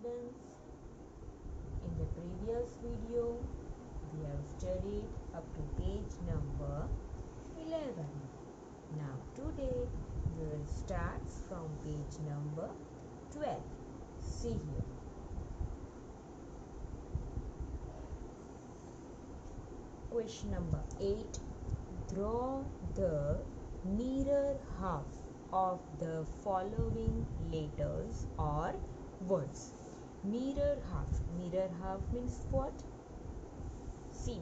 students. In the previous video, we have studied up to page number 11. Now today we will start from page number 12. See here. Question number 8. Draw the nearer half of the following letters or words. Mirror half means what? See,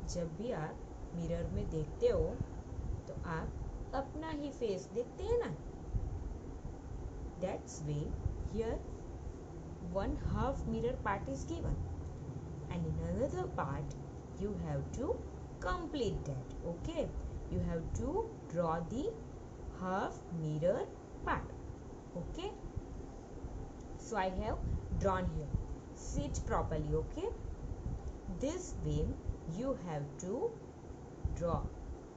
जब भी आप mirror में देखते हो तो आप अपना ही face देखते हैं ना. That's way here one half mirror part is given and in another part you have to complete that. Okay, you have to draw the half mirror part. Okay, so I have drawn here. See it properly. Okay, this way you have to draw.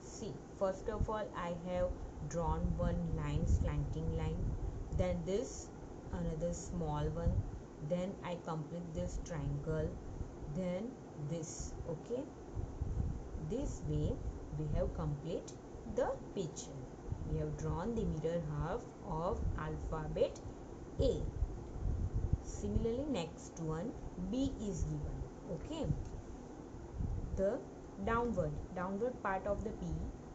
See, first of all I have drawn one line, slanting line, then this another small one, then I complete this triangle, then this. Okay, this way we have complete the picture. We have drawn the mirror half of alphabet A. Similarly, next one B is given. Okay, the downward part of the P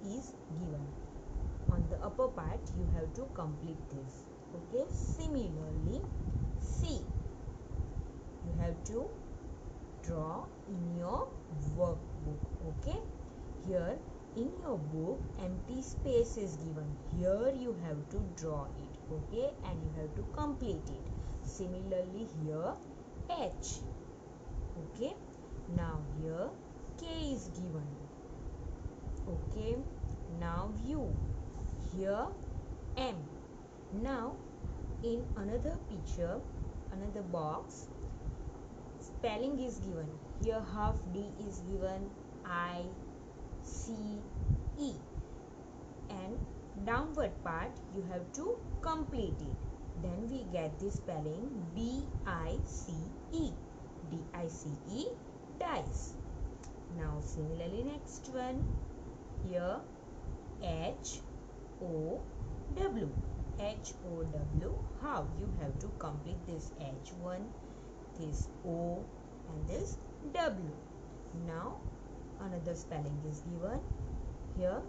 is given. On the upper part you have to complete this. Okay, similarly C you have to draw in your workbook. Okay, here in your book empty space is given. Here you have to draw it. Okay, and you have to complete it. Similarly here H. Okay, now here K is given. Okay, now U. Here M. Now in another picture, another box, spelling is given. Here half D is given, I, C, E, and downward part you have to complete it. Then we get the spelling D-I-C-E. D-I-C-E, dice. Now similarly next one, here H-O-W. H-O-W, how? You have to complete this H1, this O and this W. Now another spelling is given. Here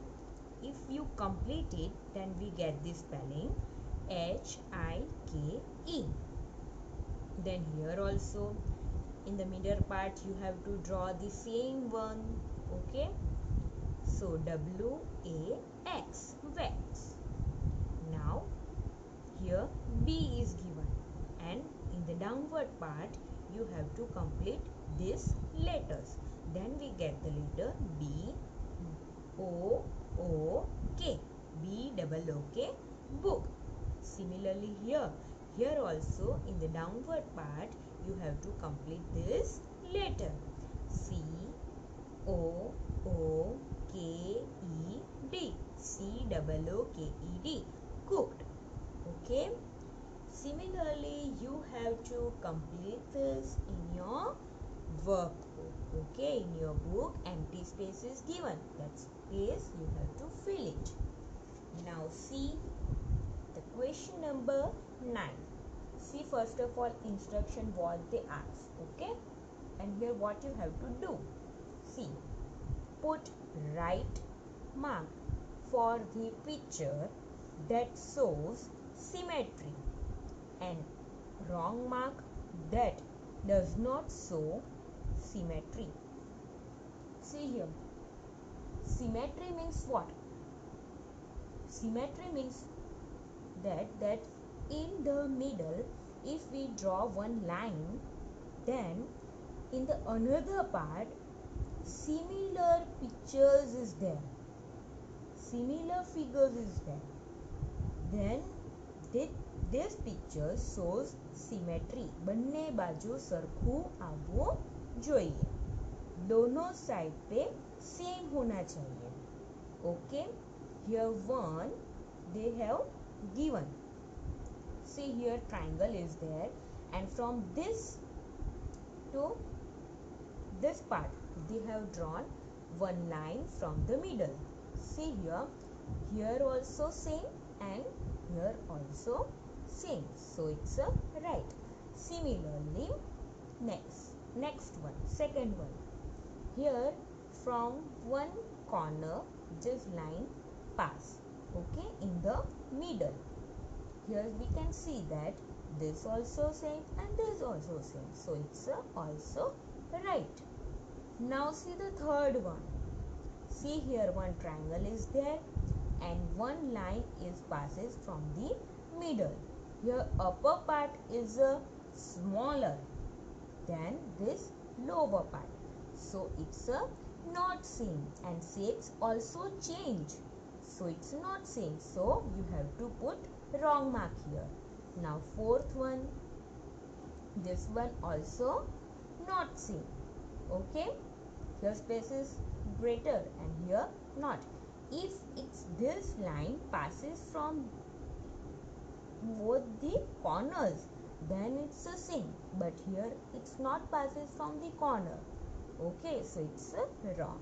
if you complete it, then we get this spelling H-I-K-E. Then here also in the middle part you have to draw the same one. Okay, so W-A-X, wax. Now here B is given and in the downward part you have to complete these letters. Then we get the letter B-O-O-K. B-O-O-K, book. Similarly here also in the downward part you have to complete this letter C-O-O-K-E-D. C-O-O-K-E-D, cooked. Okay, similarly you have to complete this in your workbook. Okay, in your book empty space is given. That space you have to fill it. Now see the question number 9. See first of all instruction what they ask. Okay, and here what you have to do. See, put right mark for the picture that shows symmetry and wrong mark that does not show symmetry. See here, symmetry means what? Symmetry means that in the middle if we draw one line, then in the another part similar pictures is there, similar figures is there, then this picture shows symmetry. બંને બાજુ સરખું આવવું જોઈએ, दोनों side पे same होना चाहिए. Okay, here one they have given. See here triangle is there and from this to this part they have drawn one line from the middle. See here, here also same and here also same, so it's a right. Similarly, next one, second one, here from one corner this line pass, okay, in the middle. Here we can see that this also same and this also same, so it's also right. Now see the third one. See here, one triangle is there and one line is passes from the middle. Here upper part is smaller than this lower part, so it's not same, and shapes also change, so it's not same, so you have to put wrong mark here. Now fourth one, this one also not same, okay, here space is greater and here not. If it's this line passes from both the corners, then it's the same, but here it's not passes from the corner, okay, so it's wrong.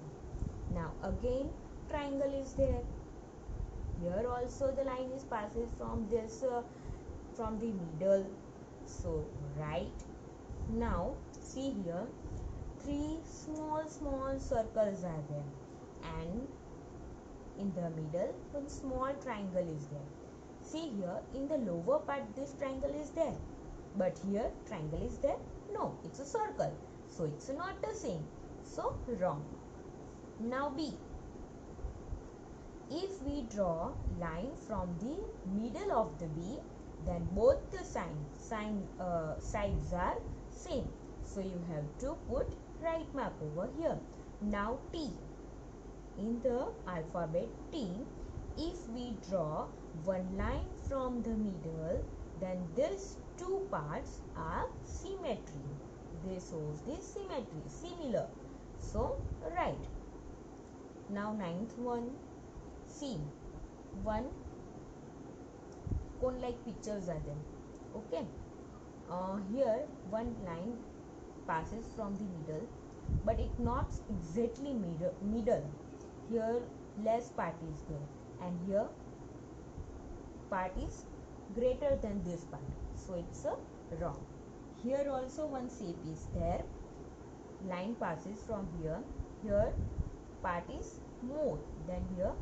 Now again triangle is there, here also the line is passes from this from the middle, so right. Now see here, three small circles are there and in the middle one small triangle is there. See here, in the lower part this triangle is there, but here triangle is there, no, it's a circle, so it's not the same, so wrong. Now B, if we draw line from the middle of the B, then both the sides are same, so you have to put right mark over here. Now T, in the alphabet T, if we draw one line from the middle, then these two parts are symmetry. This shows the symmetry, similar, so right. Now ninth one, see, one cone like pictures are there, okay. Here one line passes from the middle, but it not exactly middle. Here less part is there and here part is greater than this part, so it's wrong. Here also one shape is there, line passes from here, here part is more than here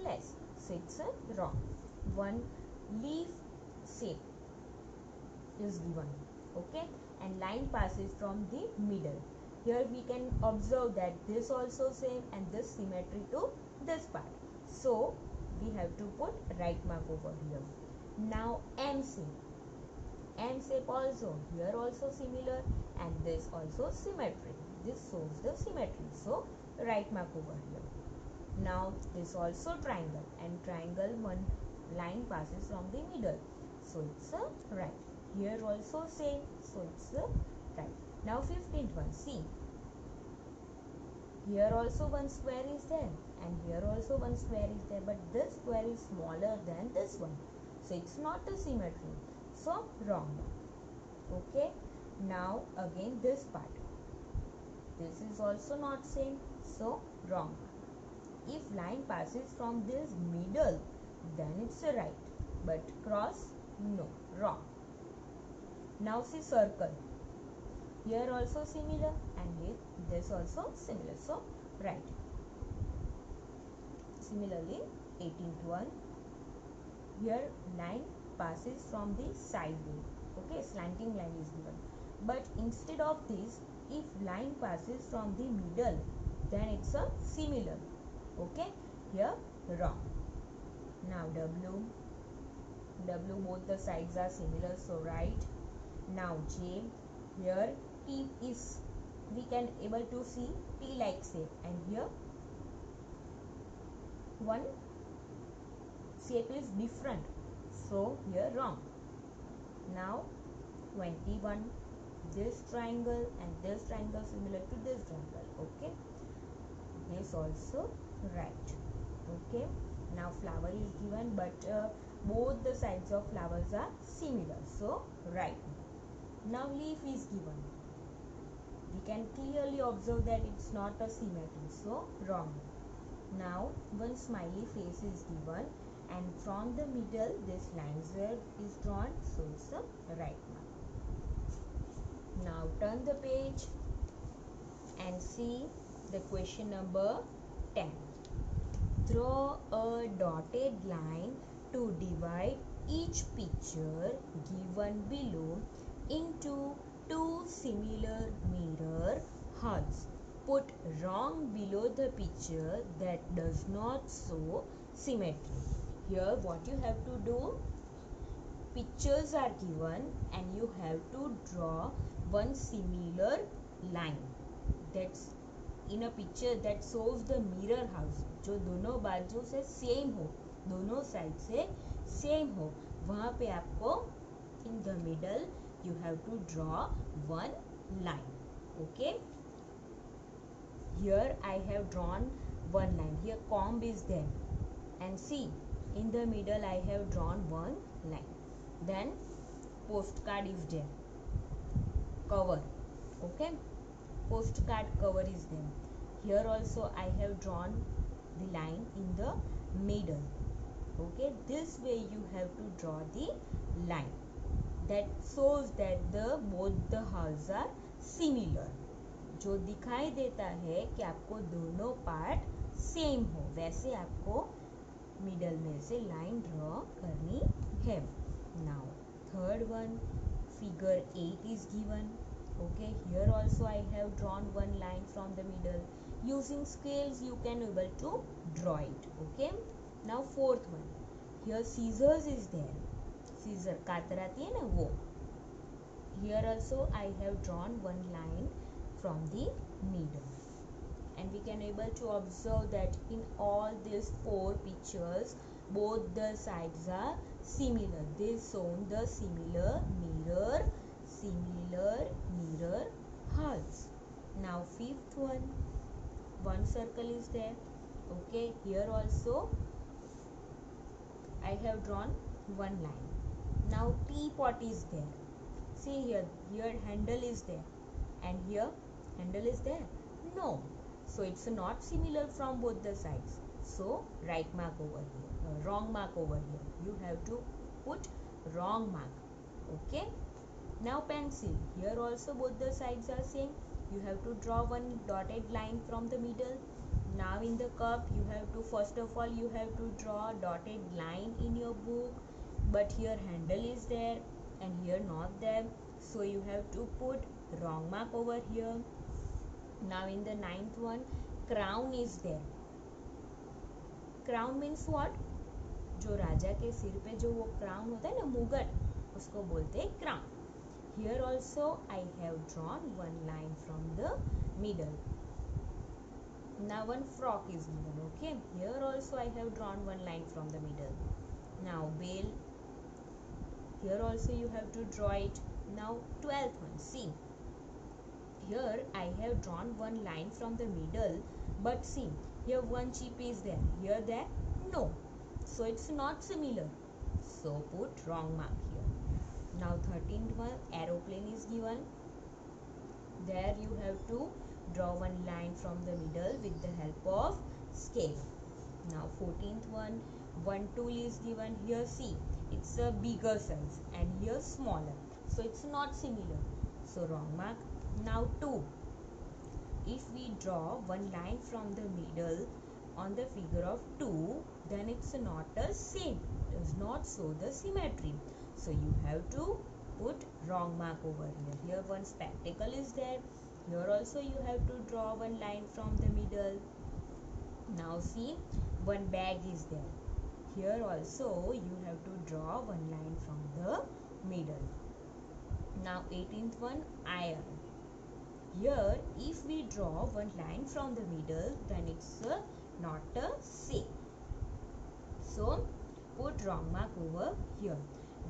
less, so it's wrong. One leaf shape is given, okay, and line passes from the middle. Here we can observe that this also same and this symmetry to this part, so we have to put right mark over here. Now M shape also, here also similar and this also symmetry, this shows the symmetry, so right mark over here. Now this also triangle and triangle one line passes from the middle, so it's right. Here also same, so it's right. Now 15th one, see, here also one square is there and here also one square is there, but this square is smaller than this one, so it's not a symmetry, so wrong, okay. Now again this part, this is also not same, so wrong. If line passes from this middle, then it's a right, but cross, no, wrong. Now see circle, here also similar and this also similar, so right. Similarly 18th one, here line passes from the side way, okay, slanting line is given, but instead of this, if line passes from the middle, then it's a similar, okay, here wrong. Now W, both the sides are similar, so right. Now J, here T is, we can able to see T like shape and here one shape is different, so here wrong. Now 21, this triangle and this triangle similar to this triangle, okay, this also right, okay. Now flower is given, but both the sides of flowers are similar, so right. Now leaf is given. We can clearly observe that it's not a symmetry, so wrong. Now one smiley face is given, and from the middle this line Z is drawn, so it's a right mark. Now turn the page and see the question number 10. Draw a dotted line to divide each picture given below into two similar mirror halves. Put wrong below the picture that does not show symmetry. Here what you have to do, pictures are given and you have to draw one similar line that's in a picture that shows the mirror house, जो दोनों बाजू से same हो, दोनों side से same हो, वहाँ पे आपको in the middle you have to draw one line. Okay, here I have drawn one line. Here comb is there, and see in the middle I have drawn one line. Then postcard is there, cover. Okay, postcard cover is there. Here also I have drawn the line in the middle. Okay, this way you have to draw the line that shows that the both the halves are similar. जो दिखाई देता है कि आपको दोनों part same हो, वैसे आपको मिडल में से लाइन ड्रॉ करनी है. Now third one, figure 8 is given. Okay, here also I have drawn one line from the middle. Using scales you can able to draw it. Okay, now fourth one, here scissors is there. Scissor कातराती है ना वो. Here also I have drawn one line from the middle, and we can able to observe that in all these four pictures both the sides are similar. They shown the similar mirror halves. Now fifth one circle is there. Okay, here also I have drawn one line. Now teapot is there. See here handle is there, and here handle is there. No, so it's not similar from both the sides, so right mark over here, wrong mark over here. You have to put wrong mark. Okay, now pencil, here also both the sides are same. You have to draw one dotted line from the middle. Now in the cup you have to, first of all you have to draw dotted line in your book, but here handle is there and here not there, so you have to put wrong mark over here. Now in the ninth one, crown is there. Crown means what? जो राजा के सिर पे जो वो crown होता है ना, मुगट, उसको बोलते हैं crown. Here also I have drawn one line from the middle. Now one frock is given. Okay, here also I have drawn one line from the middle. Now bell, here also you have to draw it. Now 12th one, see, here I have drawn one line from the middle, but see here one chip is there, here there no, so it's not similar, so put wrong mark here. Now 13th one, aeroplane is given. There you have to draw one line from the middle with the help of scale. Now 14th one tool is given. Here see, it's a bigger size and here smaller, so it's not similar, so wrong mark. Now 2, if we draw one line from the middle on the figure of 2, then it's not a same, does not show the symmetry, so you have to put wrong mark over here. Here one spectacle is there. Here also you have to draw one line from the middle. Now see, one bag is there. Here also you have to draw one line from the middle. Now 18th one, iron. Here if we draw one line from the middle, then it's not a same, so put wrong mark over here.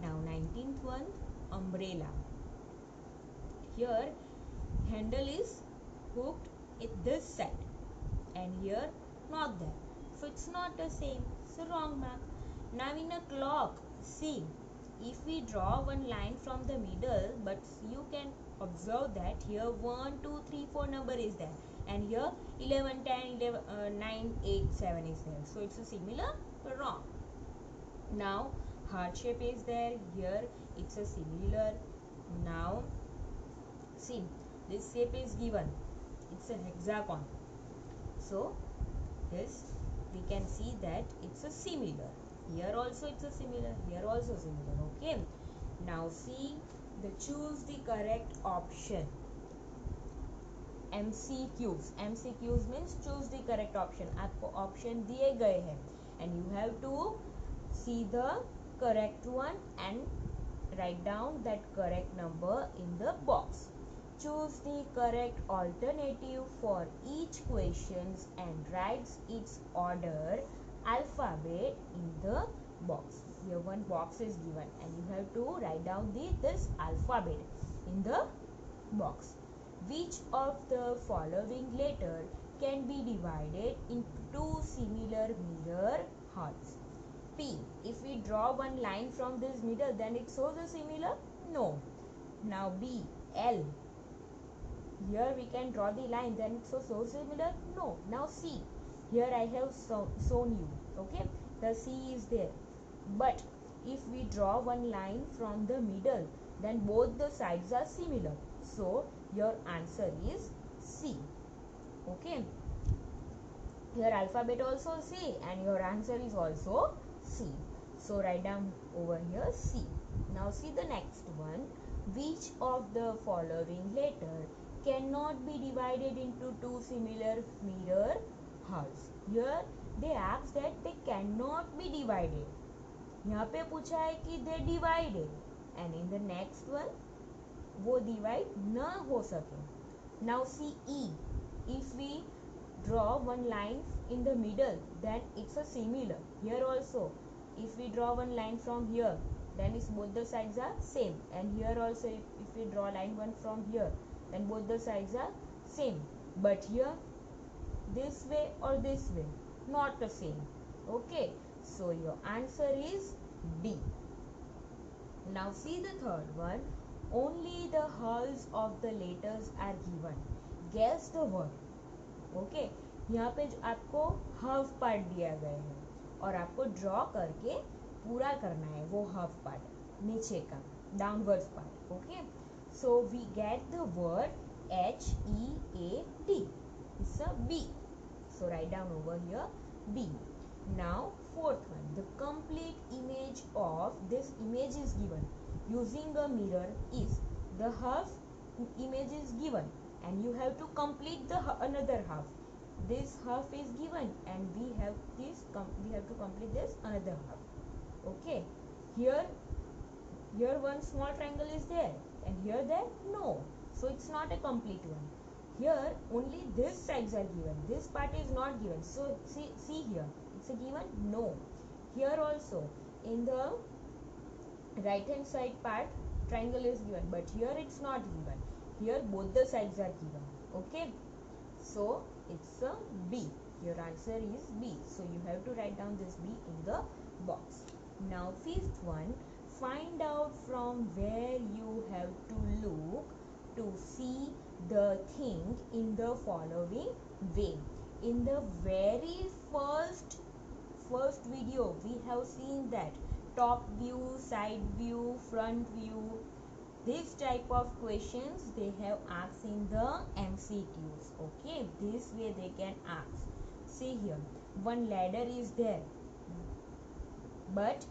Now 19th one, umbrella. Here handle is hooked at this side and here not there, so it's not the same, so wrong mark. Now in a clock, see, if we draw one line from the middle, but you observe that here 1 2 3 4 number is there, and here 11 10 11 9 8 7 is there, so it's a similar. Wrong. Now heart shape is there, here it's a similar. Now see, this shape is given, it's a hexagon, so this we can see that it's a similar. Here also it's a similar, here also similar. Okay, now see the choose the correct option. MCQs means choose the correct option. आपको option दिए गए हैं and you have to see the correct one and write down that correct number in the box. Choose the correct alternative for each questions and writes its order alphabet in the box. Here one box is given and you have to write down this alphabet in the box. Which of the following letter can be divided into two similar mirror hearts? P. If we draw one line from this middle, then it shows a similar? No. Now B. L. Here we can draw the line, then it shows so similar? No. Now C. Here I have shown you. Okay. The C is there. But if we draw one line from the middle, then both the sides are similar. So your answer is C. Okay. Your alphabet also C and your answer is also C. So write down over here C. Now see the next one. Which of the following letter cannot be divided into two similar mirror halves? Here they ask that they cannot be divided. यहाँ पे पूछा है कि they divided, and in the next one वो divide न हो सके. Now see E. If we draw one line in the middle, then it's a similar. Here also, if we draw one line from here, then it's both the sides are same. And here also, if we draw line one from here, then both the sides are same. But here, this way or this way, not the same. Okay, so your answer is D. Now see the third one. Only the halves of the letters are given. Guess the word. Okay, यहाँ पे आपको half part दिया गया है और आपको draw करके पूरा करना है वो हाफ पार्ट नीचे का downwards part. Okay, so we get the word HEAD. It's a B. So write down over here B. Now fourth one, the complete image of this image is given using a mirror is. The half image is given and you have to complete the another half. This half is given and we have to complete this another half. Okay, here one small triangle is there and here there no, so it's not a complete one. Here only this sides are given, this part is not given, so see here it's a given? No. Here also in the right hand side part triangle is given, but here it's not given. Here both the sides are given. Okay, so it's a B. Your answer is B, so you have to write down this B in the box. Now fifth one, find out from where you have to look to see the thing in the following way. In the very first video we have seen that top view, side view, front view, this type of questions they have asked in the MCQs. Okay, this way they can ask. See here, one ladder is there, but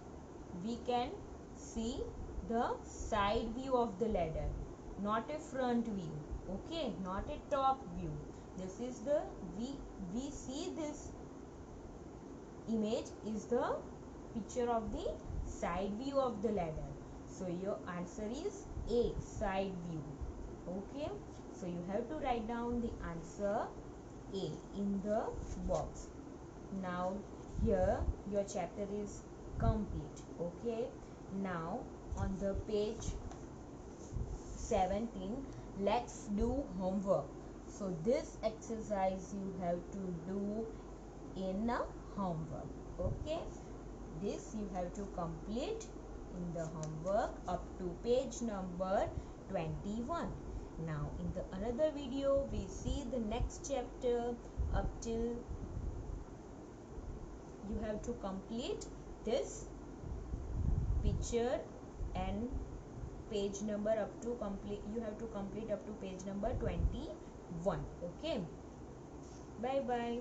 we can see the side view of the ladder, not a front view. Okay, not a top view. This is the we see this image is the picture of the side view of the ladder. So your answer is A, side view. Okay, so you have to write down the answer A in the box. Now here your chapter is complete. Okay, now on the page 17, let's do homework. So this exercise you have to do in a homework. Okay, this you have to complete in the homework up to page number 21. Now in the another video we see the next chapter. Up till you have to complete this picture and page number up to complete, you have to complete up to page number 21. Okay, bye bye.